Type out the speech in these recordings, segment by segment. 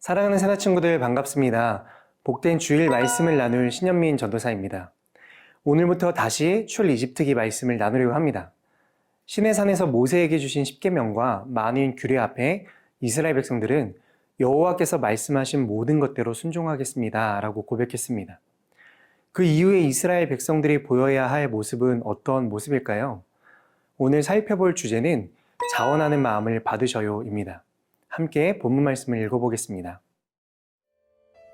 사랑하는 새나 친구들 반갑습니다. 복된 주일 말씀을 나눌 신현민 전도사입니다. 오늘부터 다시 출이집트기 말씀을 나누려고 합니다. 시내산에서 모세에게 주신 십계명과 만인 규례 앞에 이스라엘 백성들은 여호와께서 말씀하신 모든 것대로 순종하겠습니다 라고 고백했습니다. 그 이후에 이스라엘 백성들이 보여야 할 모습은 어떤 모습일까요? 오늘 살펴볼 주제는 자원하는 마음을 받으셔요입니다. 함께 본문 말씀을 읽어보겠습니다.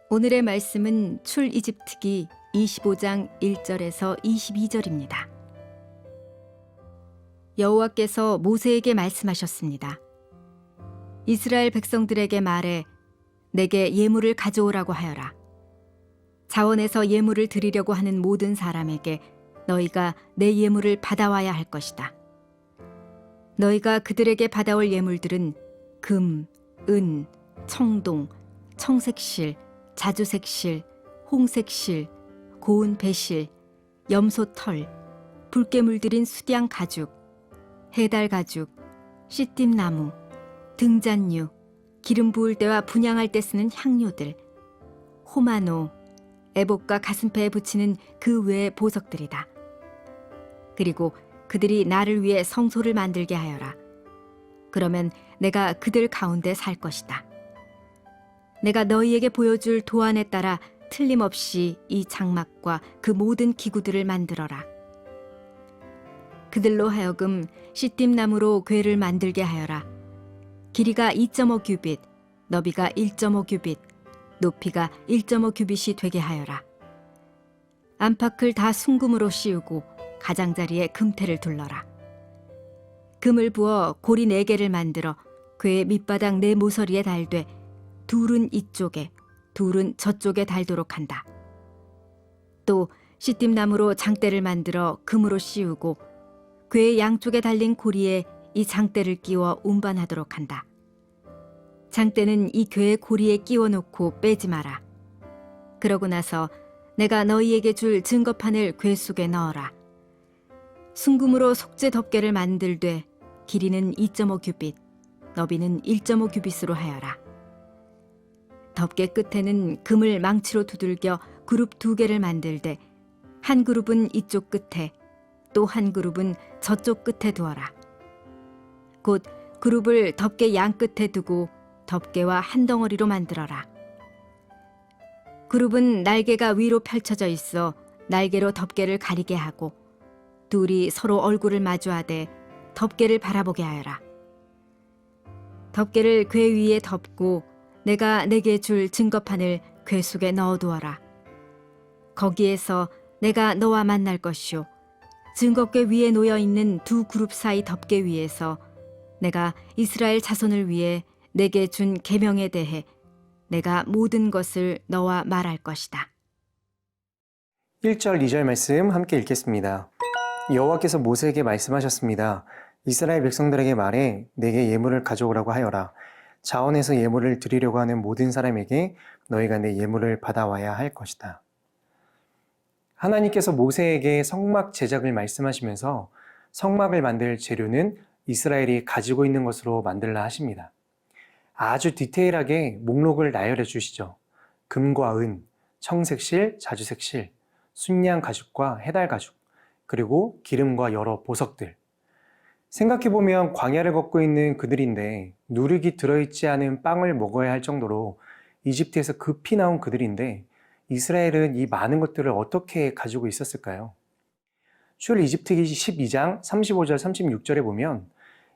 오늘의 말씀은 출이집트기 25장 1절에서 22절입니다. 여호와께서 모세에게 말씀하셨습니다. 이스라엘 백성들에게 말해 내게 예물을 가져오라고 하여라. 자원에서 예물을 드리려고 하는 모든 사람에게 너희가 내 예물을 받아와야 할 것이다. 너희가 그들에게 받아올 예물들은 금, 은, 청동, 청색실, 자주색실, 홍색실, 고운 배실, 염소털, 붉게 물들인 수디양 가죽, 해달 가죽, 시띠나무, 등잔류, 기름 부을 때와 분향할 때 쓰는 향료들, 호마노, 애복과 가슴패에 붙이는 그 외의 보석들이다. 그리고 그들이 나를 위해 성소를 만들게 하여라. 그러면 내가 그들 가운데 살 것이다. 내가 너희에게 보여줄 도안에 따라 틀림없이 이 장막과 그 모든 기구들을 만들어라. 그들로 하여금 시띠나무로 궤를 만들게 하여라. 길이가 2.5 규빗, 너비가 1.5 규빗, 높이가 1.5 규빗이 되게 하여라. 안팎을 다 순금으로 씌우고 가장자리에 금태를 둘러라. 금을 부어 고리 4개를 만들어 궤의 밑바닥 4 모서리에 달되 둘은 이쪽에 둘은 저쪽에 달도록 한다. 또 시띠나무로 장대를 만들어 금으로 씌우고 궤의 양쪽에 달린 고리에 이 장대를 끼워 운반하도록 한다. 장대는 이 궤의 고리에 끼워 놓고 빼지 마라. 그러고 나서 내가 너희에게 줄 증거판을 궤 속에 넣어라. 순금으로 속죄 덮개를 만들되 길이는 2.5 규빗, 너비는 1.5 규빗으로 하여라. 덮개 끝에는 금을 망치로 두들겨 그룹 2개를 만들되 한 그룹은 이쪽 끝에 또 한 그룹은 저쪽 끝에 두어라. 곧 그룹을 덮개 양 끝에 두고 덮개와 한 덩어리로 만들어라. 그룹은 날개가 위로 펼쳐져 있어 날개로 덮개를 가리게 하고 둘이 서로 얼굴을 마주하되 덮개를 바라보게 하여라. 덮개를 궤 위에 덮고 내가 내게 줄 증거판을 궤 속에 넣어두어라. 거기에서 내가 너와 만날 것이요 증거궤 위에 놓여있는 2 그룹 사이 덮개 위에서 내가 이스라엘 자손을 위해 내게 준 계명에 대해 내가 모든 것을 너와 말할 것이다. 1절, 2절 말씀 함께 읽겠습니다. 여호와께서 모세에게 말씀하셨습니다. 이스라엘 백성들에게 말해 내게 예물을 가져오라고 하여라. 자원에서 예물을 드리려고 하는 모든 사람에게 너희가 내 예물을 받아와야 할 것이다. 하나님께서 모세에게 성막 제작을 말씀하시면서 성막을 만들 재료는 이스라엘이 가지고 있는 것으로 만들라 하십니다. 아주 디테일하게 목록을 나열해 주시죠. 금과 은, 청색실, 자주색실, 순양 가죽과 해달 가죽, 그리고 기름과 여러 보석들. 생각해보면 광야를 걷고 있는 그들인데 누룩이 들어있지 않은 빵을 먹어야 할 정도로 이집트에서 급히 나온 그들인데 이스라엘은 이 많은 것들을 어떻게 가지고 있었을까요? 출이집트기 12장 35절 36절에 보면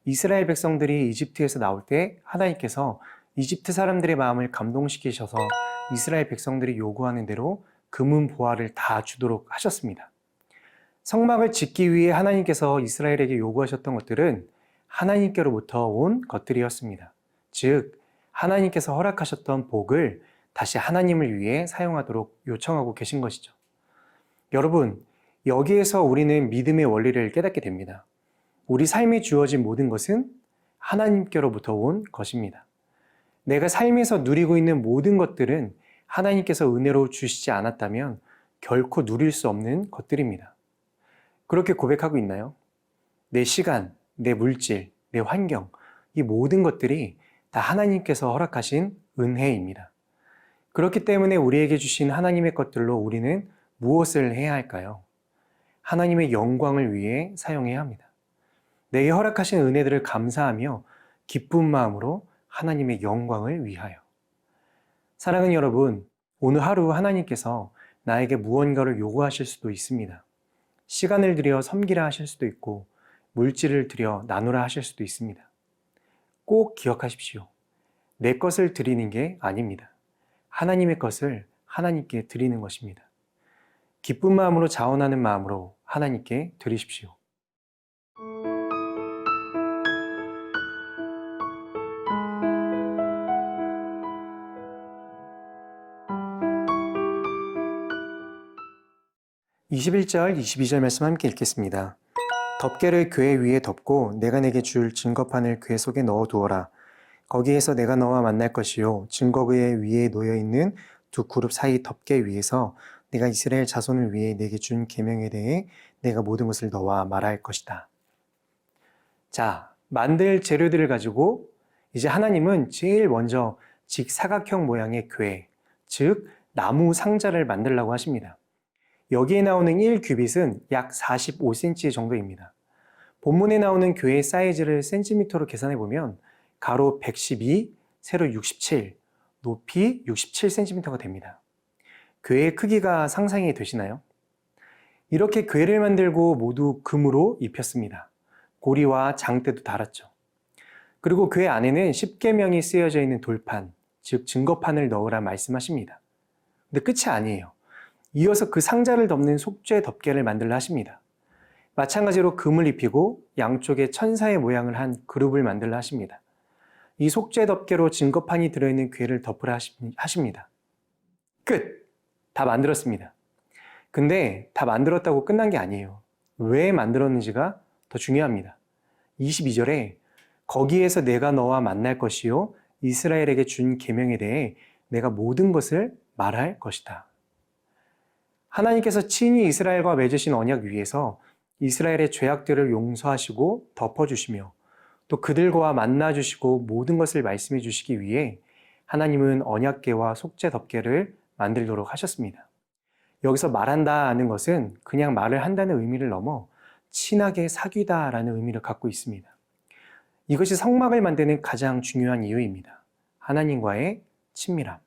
이스라엘 백성들이 이집트에서 나올 때 하나님께서 이집트 사람들의 마음을 감동시키셔서 이스라엘 백성들이 요구하는 대로 금은 보화를 다 주도록 하셨습니다. 성막을 짓기 위해 하나님께서 이스라엘에게 요구하셨던 것들은 하나님께로부터 온 것들이었습니다. 즉, 하나님께서 허락하셨던 복을 다시 하나님을 위해 사용하도록 요청하고 계신 것이죠. 여러분, 여기에서 우리는 믿음의 원리를 깨닫게 됩니다. 우리 삶에 주어진 모든 것은 하나님께로부터 온 것입니다. 내가 삶에서 누리고 있는 모든 것들은 하나님께서 은혜로 주시지 않았다면 결코 누릴 수 없는 것들입니다. 그렇게 고백하고 있나요? 내 시간, 내 물질, 내 환경, 이 모든 것들이 다 하나님께서 허락하신 은혜입니다. 그렇기 때문에 우리에게 주신 하나님의 것들로 우리는 무엇을 해야 할까요? 하나님의 영광을 위해 사용해야 합니다. 내게 허락하신 은혜들을 감사하며 기쁜 마음으로 하나님의 영광을 위하여. 사랑하는 여러분, 오늘 하루 하나님께서 나에게 무언가를 요구하실 수도 있습니다. 시간을 들여 섬기라 하실 수도 있고 물질을 들여 나누라 하실 수도 있습니다. 꼭 기억하십시오. 내 것을 드리는 게 아닙니다. 하나님의 것을 하나님께 드리는 것입니다. 기쁜 마음으로 자원하는 마음으로 하나님께 드리십시오. (21절) (22절) 말씀 함께 읽겠습니다. 덮개를 궤 위에 덮고 내가 내게 줄 증거판을 궤 속에 넣어 두어라. 거기에서 내가 너와 만날 것이요 증거궤 위에 놓여 있는 두 그룹 사이 덮개 위에서 내가 이스라엘 자손을 위해 내게 준 계명에 대해 내가 모든 것을 너와 말할 것이다. 자, 만들 재료들을 가지고 이제 하나님은 제일 먼저 직사각형 모양의 궤, 즉 나무 상자를 만들라고 하십니다. 여기에 나오는 1규빗은 약 45cm 정도입니다. 본문에 나오는 궤의 사이즈를 센티미터로 계산해 보면 가로 112, 세로 67, 높이 67cm가 됩니다. 궤의 크기가 상상이 되시나요? 이렇게 궤를 만들고 모두 금으로 입혔습니다. 고리와 장대도 달았죠. 그리고 궤 안에는 십계명이 쓰여져 있는 돌판, 즉 증거판을 넣으라 말씀하십니다. 근데 끝이 아니에요. 이어서 그 상자를 덮는 속죄 덮개를 만들라 하십니다. 마찬가지로 금을 입히고 양쪽에 천사의 모양을 한 그룹을 만들라 하십니다. 이 속죄 덮개로 증거판이 들어있는 궤를 덮으라 하십니다. 끝! 다 만들었습니다. 근데 다 만들었다고 끝난 게 아니에요. 왜 만들었는지가 더 중요합니다. 22절에 거기에서 내가 너와 만날 것이요 이스라엘에게 준 계명에 대해 내가 모든 것을 말할 것이다. 하나님께서 친히 이스라엘과 맺으신 언약 위에서 이스라엘의 죄악들을 용서하시고 덮어주시며 또 그들과 만나주시고 모든 것을 말씀해 주시기 위해 하나님은 언약궤와 속죄 덮개를 만들도록 하셨습니다. 여기서 말한다는 것은 그냥 말을 한다는 의미를 넘어 친하게 사귀다라는 의미를 갖고 있습니다. 이것이 성막을 만드는 가장 중요한 이유입니다. 하나님과의 친밀함.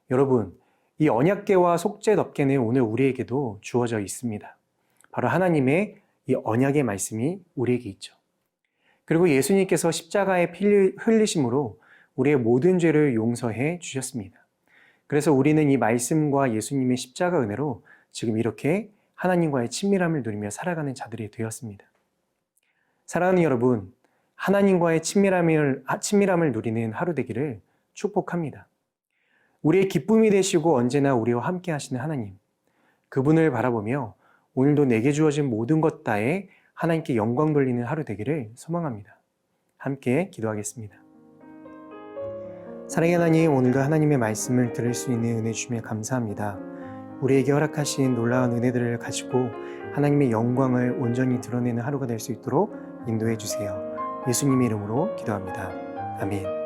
여러분, 이 언약궤와 속죄 덮개는 오늘 우리에게도 주어져 있습니다. 바로 하나님의 이 언약의 말씀이 우리에게 있죠. 그리고 예수님께서 십자가에 피 흘리심으로 우리의 모든 죄를 용서해 주셨습니다. 그래서 우리는 이 말씀과 예수님의 십자가 은혜로 지금 이렇게 하나님과의 친밀함을 누리며 살아가는 자들이 되었습니다. 사랑하는 여러분, 하나님과의 친밀함을 누리는 하루 되기를 축복합니다. 우리의 기쁨이 되시고 언제나 우리와 함께 하시는 하나님, 그분을 바라보며 오늘도 내게 주어진 모든 것 다에 하나님께 영광 돌리는 하루 되기를 소망합니다. 함께 기도하겠습니다. 사랑의 하나님, 오늘도 하나님의 말씀을 들을 수 있는 은혜 주시며 감사합니다. 우리에게 허락하신 놀라운 은혜들을 가지고 하나님의 영광을 온전히 드러내는 하루가 될 수 있도록 인도해 주세요. 예수님의 이름으로 기도합니다. 아멘.